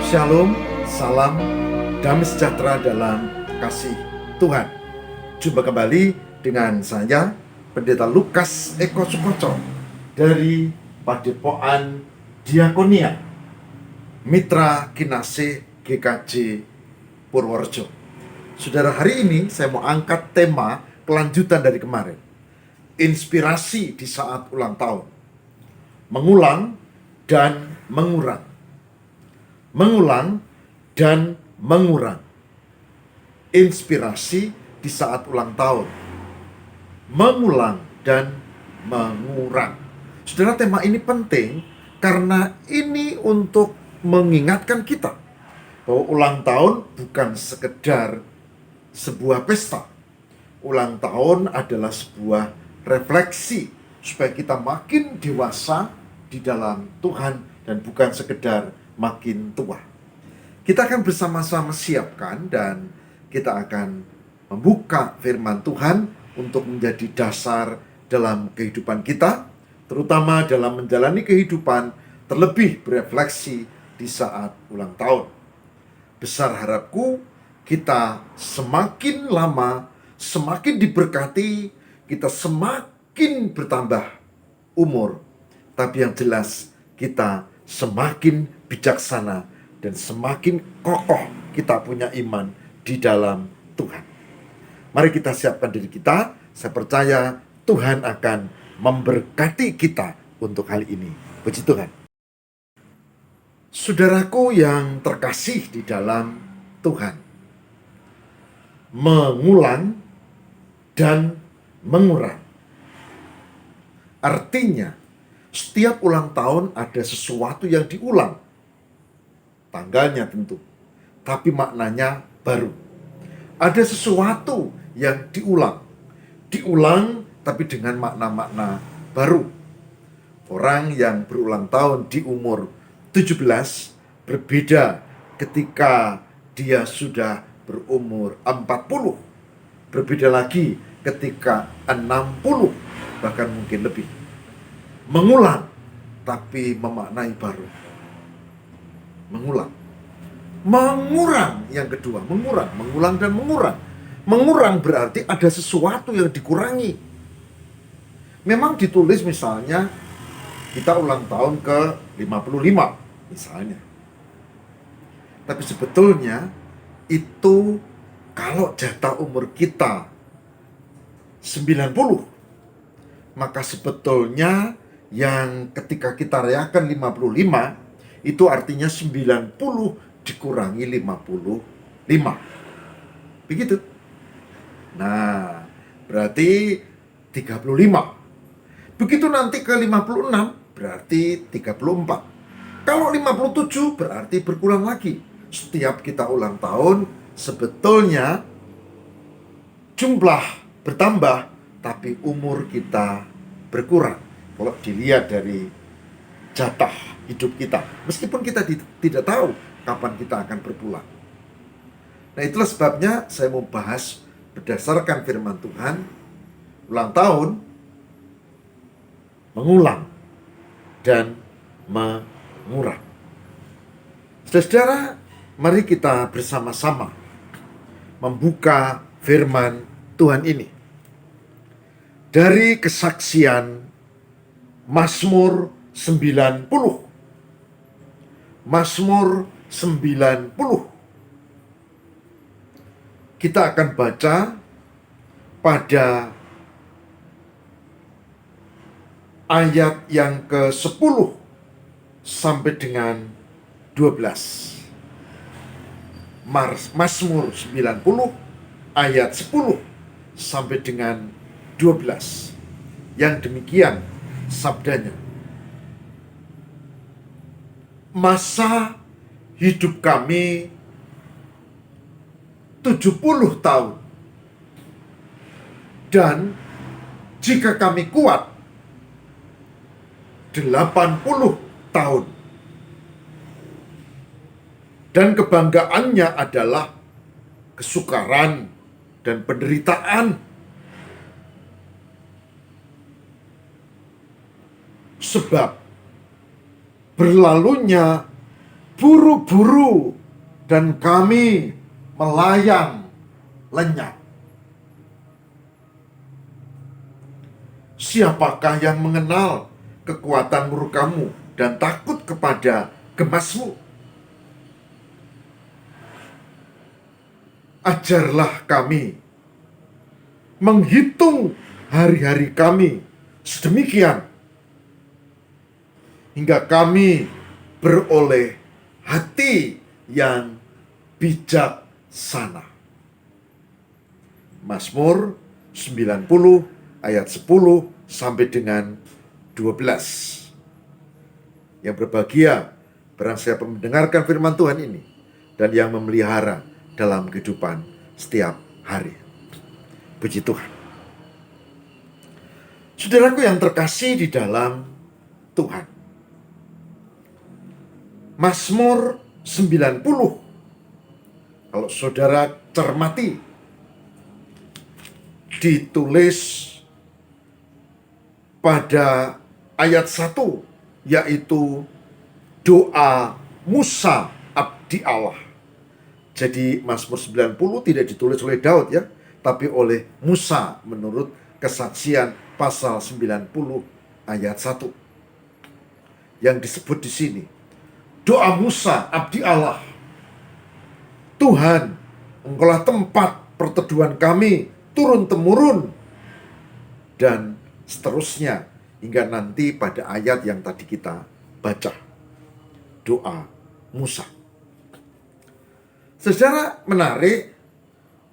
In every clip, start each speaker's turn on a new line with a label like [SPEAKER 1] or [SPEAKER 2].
[SPEAKER 1] Shalom, salam, damai sejahtera dalam kasih Tuhan. Jumpa kembali dengan saya, Pendeta Lukas Eko Sukoco dari Padepokan Diakonia Mitra Kinasih GKJ Purworejo. Saudara, hari ini saya mau angkat tema kelanjutan dari kemarin. Inspirasi di saat ulang tahun. Mengulang dan mengurang. Mengulang dan mengurang. Inspirasi di saat ulang tahun. Mengulang dan mengurang. Saudara, tema ini penting karena ini untuk mengingatkan kita bahwa ulang tahun bukan sekedar sebuah pesta. Ulang tahun adalah sebuah refleksi supaya kita makin dewasa di dalam Tuhan dan bukan sekedar makin tua. Kita akan bersama-sama siapkan dan kita akan membuka firman Tuhan untuk menjadi dasar dalam kehidupan kita, terutama dalam menjalani kehidupan, terlebih berefleksi di saat ulang tahun. Besar harapku kita semakin lama, semakin diberkati, kita semakin bertambah umur, tapi yang jelas kita semakin bijaksana dan semakin kokoh kita punya iman di dalam Tuhan. Mari kita siapkan diri kita. Saya percaya Tuhan akan memberkati kita untuk hal ini. Puji Tuhan. Saudaraku yang terkasih di dalam Tuhan, mengulang dan mengurang artinya setiap ulang tahun ada sesuatu yang diulang. Tanggalnya tentu, tapi maknanya baru. Ada sesuatu yang diulang. Diulang tapi dengan makna-makna baru. Orang yang berulang tahun di umur 17 berbeda ketika dia sudah berumur 40. Berbeda lagi ketika 60, bahkan mungkin lebih. Mengulang, tapi memaknai baru. Mengulang. Mengurang yang kedua, mengulang dan mengurang. Mengurang berarti ada sesuatu yang dikurangi. Memang ditulis misalnya kita ulang tahun ke 55 misalnya. Tapi sebetulnya itu kalau jatah umur kita 90, maka sebetulnya yang ketika kita rayakan 55 itu artinya 90 dikurangi 55. Begitu. Nah, berarti 35. Begitu nanti ke 56 berarti 34. Kalau 57 berarti berkurang lagi. Setiap kita ulang tahun sebetulnya jumlah bertambah tapi umur kita berkurang. Kalau dilihat dari jatah hidup kita, meskipun kita tidak tahu kapan kita akan berpulang. Nah, itulah sebabnya saya mau bahas berdasarkan firman Tuhan, ulang tahun, mengulang, dan mengurang. Saudara, mari kita bersama-sama membuka firman Tuhan ini. Dari kesaksian Mazmur 90. Mazmur 90. Kita akan baca pada ayat yang ke-10 sampai dengan 12. Mazmur 90 ayat 10 sampai dengan 12. Yang demikian sabdanya. Masa hidup kami 70 tahun. Dan jika kami kuat 80 tahun. Dan kebanggaannya adalah kesukaran dan penderitaan. Sebab berlalunya buru-buru dan kami melayang lenyap. Siapakah yang mengenal kekuatan murkamu dan takut kepada gemasmu? Ajarlah kami menghitung hari-hari kami sedemikian hingga kami beroleh hati yang bijaksana. Mazmur 90 ayat 10 sampai dengan 12. Yang berbahagia barang siapa mendengarkan firman Tuhan ini dan yang memelihara dalam kehidupan setiap hari. Puji Tuhan. Saudaraku yang terkasih di dalam Tuhan, Mazmur 90, kalau saudara cermati, ditulis pada ayat 1, yaitu doa Musa abdi Allah. Jadi Mazmur 90 tidak ditulis oleh Daud ya, tapi oleh Musa menurut Kesaksian pasal 90 ayat 1. Yang disebut di sini doa Musa abdi Allah. Tuhan, Engkaulah tempat perteduhan kami turun-temurun, dan seterusnya hingga nanti pada ayat yang tadi kita baca, doa Musa. Secara menarik,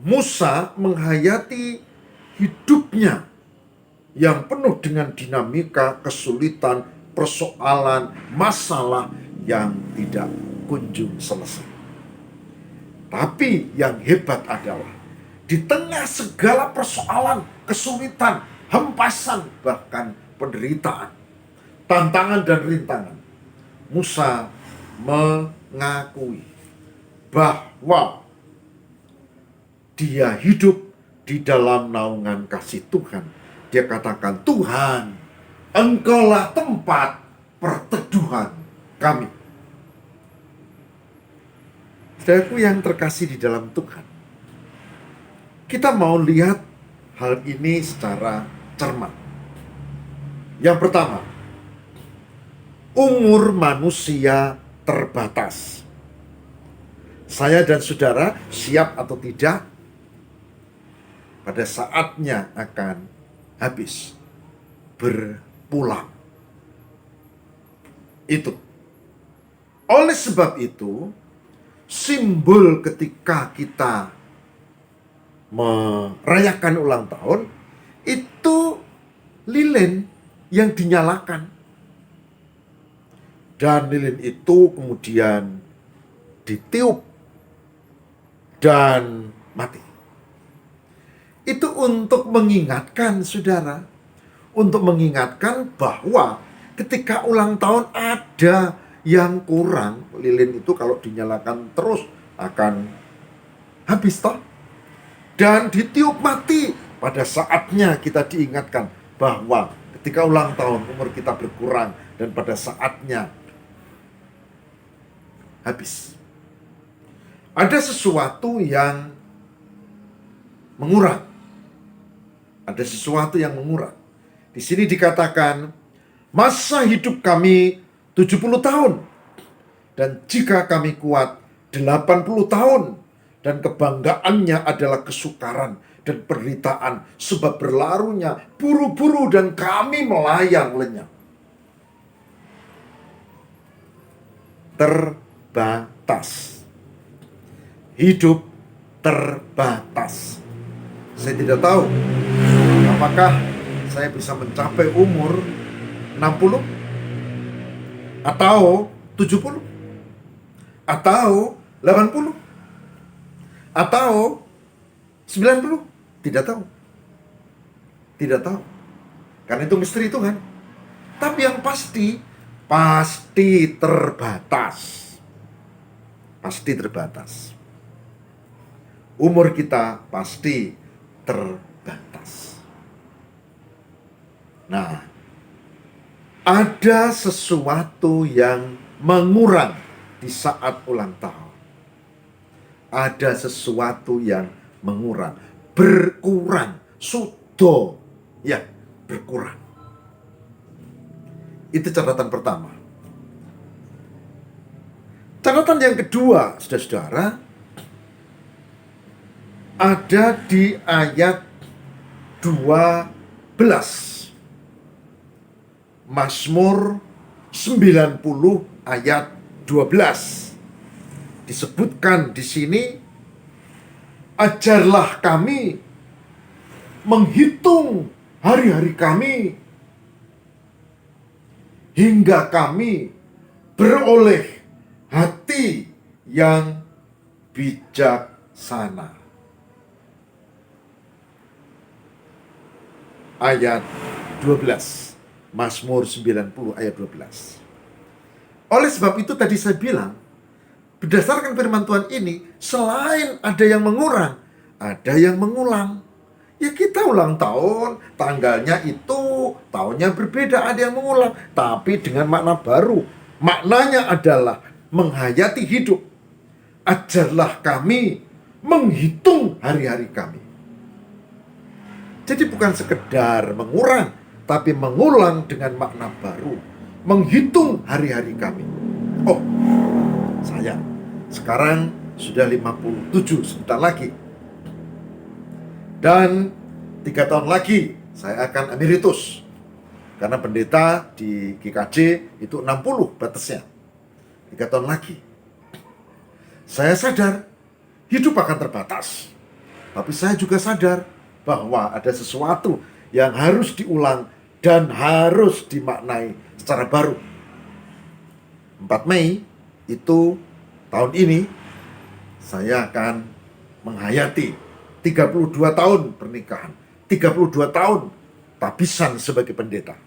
[SPEAKER 1] Musa menghayati hidupnya yang penuh dengan dinamika, kesulitan, persoalan, masalah yang tidak kunjung selesai. Tapi yang hebat adalah di tengah segala persoalan, kesulitan, hempasan, bahkan penderitaan, tantangan dan rintangan, Musa mengakui bahwa dia hidup di dalam naungan kasih Tuhan. Dia katakan, Tuhan, Engkaulah tempat perteduhan kami. Saudaraku yang terkasih di dalam Tuhan, kita mau lihat hal ini secara cermat. Yang pertama, umur manusia terbatas. Saya dan saudara siap atau tidak, pada saatnya akan habis, berpulang. Itu. Oleh sebab itu, simbol ketika kita merayakan ulang tahun, itu lilin yang dinyalakan. Dan lilin itu kemudian ditiup dan mati. Itu untuk mengingatkan saudara, untuk mengingatkan bahwa ketika ulang tahun ada yang kurang. Lilin itu kalau dinyalakan terus akan habis toh. Dan ditiup mati. Pada saatnya kita diingatkan bahwa ketika ulang tahun umur kita berkurang dan pada saatnya habis. Ada sesuatu yang mengurang. Ada sesuatu yang mengurang. Di sini dikatakan, masa hidup kami 70 tahun. Dan jika kami kuat 80 tahun. Dan kebanggaannya adalah kesukaran dan penderitaan. Sebab berlarunya buru-buru dan kami melayang lenyap. Terbatas. Hidup terbatas. Saya tidak tahu apakah saya bisa mencapai umur 60 atau 70 atau 80 atau 90. Tidak tahu. Tidak tahu. Karena itu misteri Tuhan. Tapi yang pasti terbatas. Pasti terbatas. Umur kita pasti terbatas. Nah, ada sesuatu yang mengurang di saat ulang tahun. Ada sesuatu yang mengurang, berkurang, sudo, ya, berkurang. Itu catatan pertama. Catatan yang kedua, saudara-saudara, ada di ayat 12. Mazmur 90 ayat 12. Disebutkan di sini, ajarlah kami menghitung hari-hari kami hingga kami beroleh hati yang bijaksana. Ayat 12, Mazmur 90 ayat 12. Oleh sebab itu tadi saya bilang, berdasarkan firman Tuhan ini, selain ada yang mengurang, ada yang mengulang. Ya kita ulang tahun, tanggalnya itu, tahunnya berbeda, ada yang mengulang. Tapi dengan makna baru. Maknanya adalah menghayati hidup. Ajarlah kami menghitung hari-hari kami. Jadi bukan sekedar mengurang, tapi mengulang dengan makna baru. Menghitung hari-hari kami. Oh, saya sekarang sudah 57, sebentar lagi. Dan 3 tahun lagi saya akan emeritus. Karena pendeta di GKJ itu 60 batasnya. 3 tahun lagi. Saya sadar hidup akan terbatas. Tapi saya juga sadar bahwa ada sesuatu yang harus diulang dan harus dimaknai secara baru. 4 Mei itu tahun ini saya akan menghayati 32 tahun pernikahan, 32 tahun tabisan sebagai pendeta.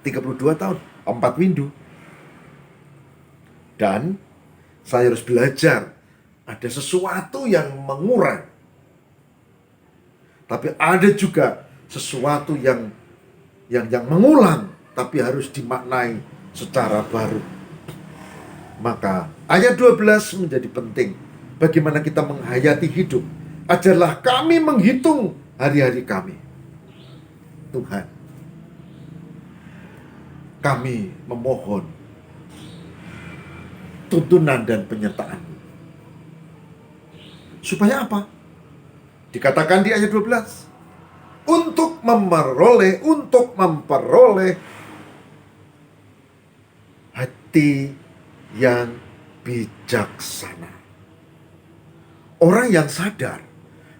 [SPEAKER 1] 32 tahun, 4 windu. Dan saya harus belajar, ada sesuatu yang mengurang. Tapi ada juga sesuatu yang mengulang, tapi harus dimaknai secara baru. Maka ayat 12 menjadi penting. Bagaimana kita menghayati hidup. Ajarlah kami menghitung hari-hari kami. Tuhan, kami memohon tuntunan dan penyertaan-Mu. Supaya apa? Dikatakan di ayat 12, untuk memperoleh hati yang bijaksana. Orang yang sadar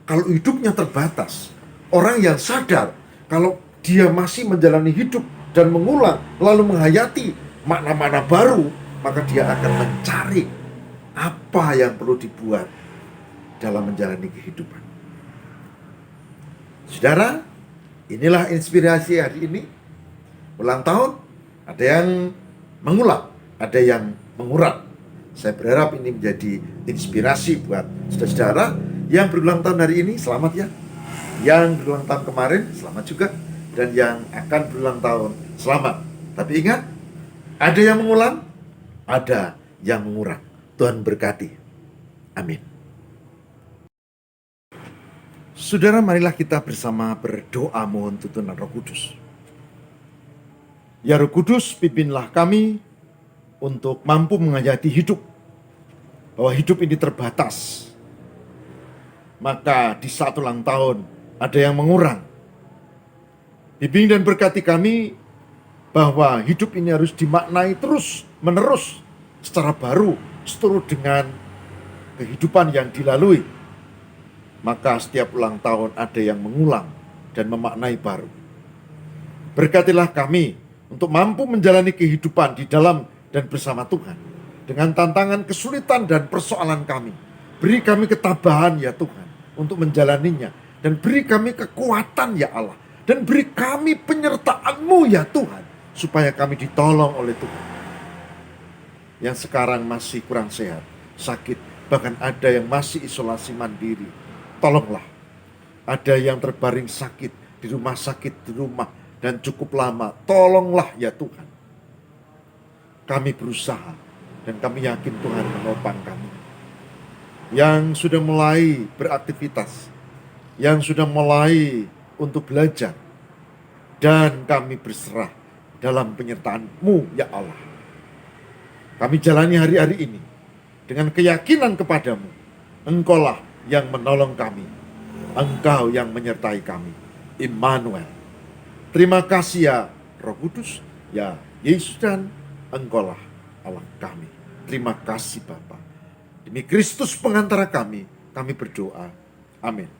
[SPEAKER 1] kalau hidupnya terbatas, orang yang sadar kalau dia masih menjalani hidup dan mengulang lalu menghayati makna-makna baru, maka dia akan mencari apa yang perlu dibuat dalam menjalani kehidupan. Saudara, inilah inspirasi hari ini. Ulang tahun, ada yang mengulang, ada yang mengurang. Saya berharap ini menjadi inspirasi buat saudara-saudara yang berulang tahun hari ini, selamat ya. Yang berulang tahun kemarin, selamat juga. Dan yang akan berulang tahun, selamat. Tapi ingat, ada yang mengulang, ada yang mengurang. Tuhan berkati. Amin. Saudara, marilah kita bersama berdoa mohon tuntunan Roh Kudus. Ya Roh Kudus, pimpinlah kami untuk mampu menghayati hidup. Bahwa hidup ini terbatas. Maka di saat ulang tahun ada yang mengurang. Bimbing dan berkati kami bahwa hidup ini harus dimaknai terus menerus secara baru seturut dengan kehidupan yang dilalui. Maka setiap ulang tahun ada yang mengulang dan memaknai baru. Berkatilah kami untuk mampu menjalani kehidupan di dalam dan bersama Tuhan dengan tantangan, kesulitan dan persoalan kami. Beri kami ketabahan ya Tuhan untuk menjalaninya, dan beri kami kekuatan ya Allah, dan beri kami penyertaan-Mu ya Tuhan, supaya kami ditolong oleh Tuhan. Yang sekarang masih kurang sehat, sakit, bahkan ada yang masih isolasi mandiri, tolonglah. Ada yang terbaring sakit di rumah sakit, di rumah dan cukup lama, tolonglah ya Tuhan. Kami berusaha Dan kami yakin Tuhan menopang kami. Yang sudah mulai beraktivitas, yang sudah mulai untuk belajar, dan kami berserah dalam penyertaan-Mu, ya Allah. Kami jalani hari-hari ini dengan keyakinan kepadamu. Engkaulah yang menolong kami. Engkau yang menyertai kami. Immanuel. Terima kasih ya Roh Kudus, ya Yesus, dan Engkaulah Allah kami. Terima kasih Bapa. Demi Kristus pengantara kami berdoa. Amin.